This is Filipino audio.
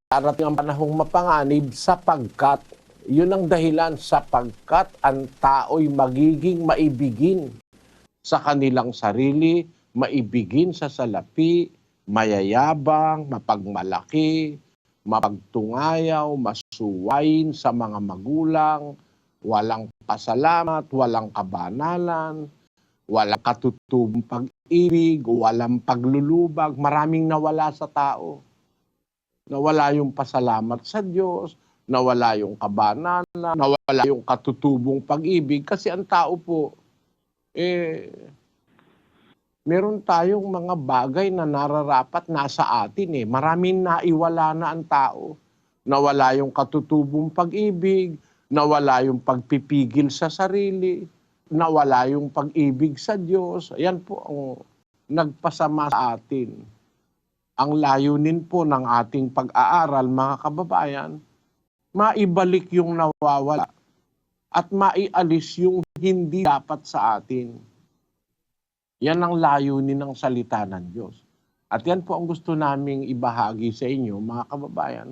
Darating ang panahong mapanganib sapagkat, yun ang dahilan, sapagkat ang tao'y magiging maibigin sa kanilang sarili, maibigin sa salapi, mayayabang, mapagmalaki, mapagtungayaw, masuwain sa mga magulang, walang pasalamat, walang kabanalan, walang katutubong pag-ibig, walang paglulubag, maraming nawala sa tao. Nawala yung pasalamat sa Diyos, nawala yung kabanalan, nawala yung katutubong pag-ibig. Kasi ang tao po, meron tayong mga bagay na nararapat nasa atin. Maraming naiwala na ang tao. Nawala yung katutubong pag-ibig, nawala yung pagpipigil sa sarili, nawala yung pag-ibig sa Diyos. Ayan po ang nagpasama sa atin. Ang layunin po ng ating pag-aaral, mga kababayan, maibalik yung nawawala at maialis yung hindi dapat sa atin. Yan ang layunin ng salita ng Diyos. At yan po ang gusto naming ibahagi sa inyo, mga kababayan,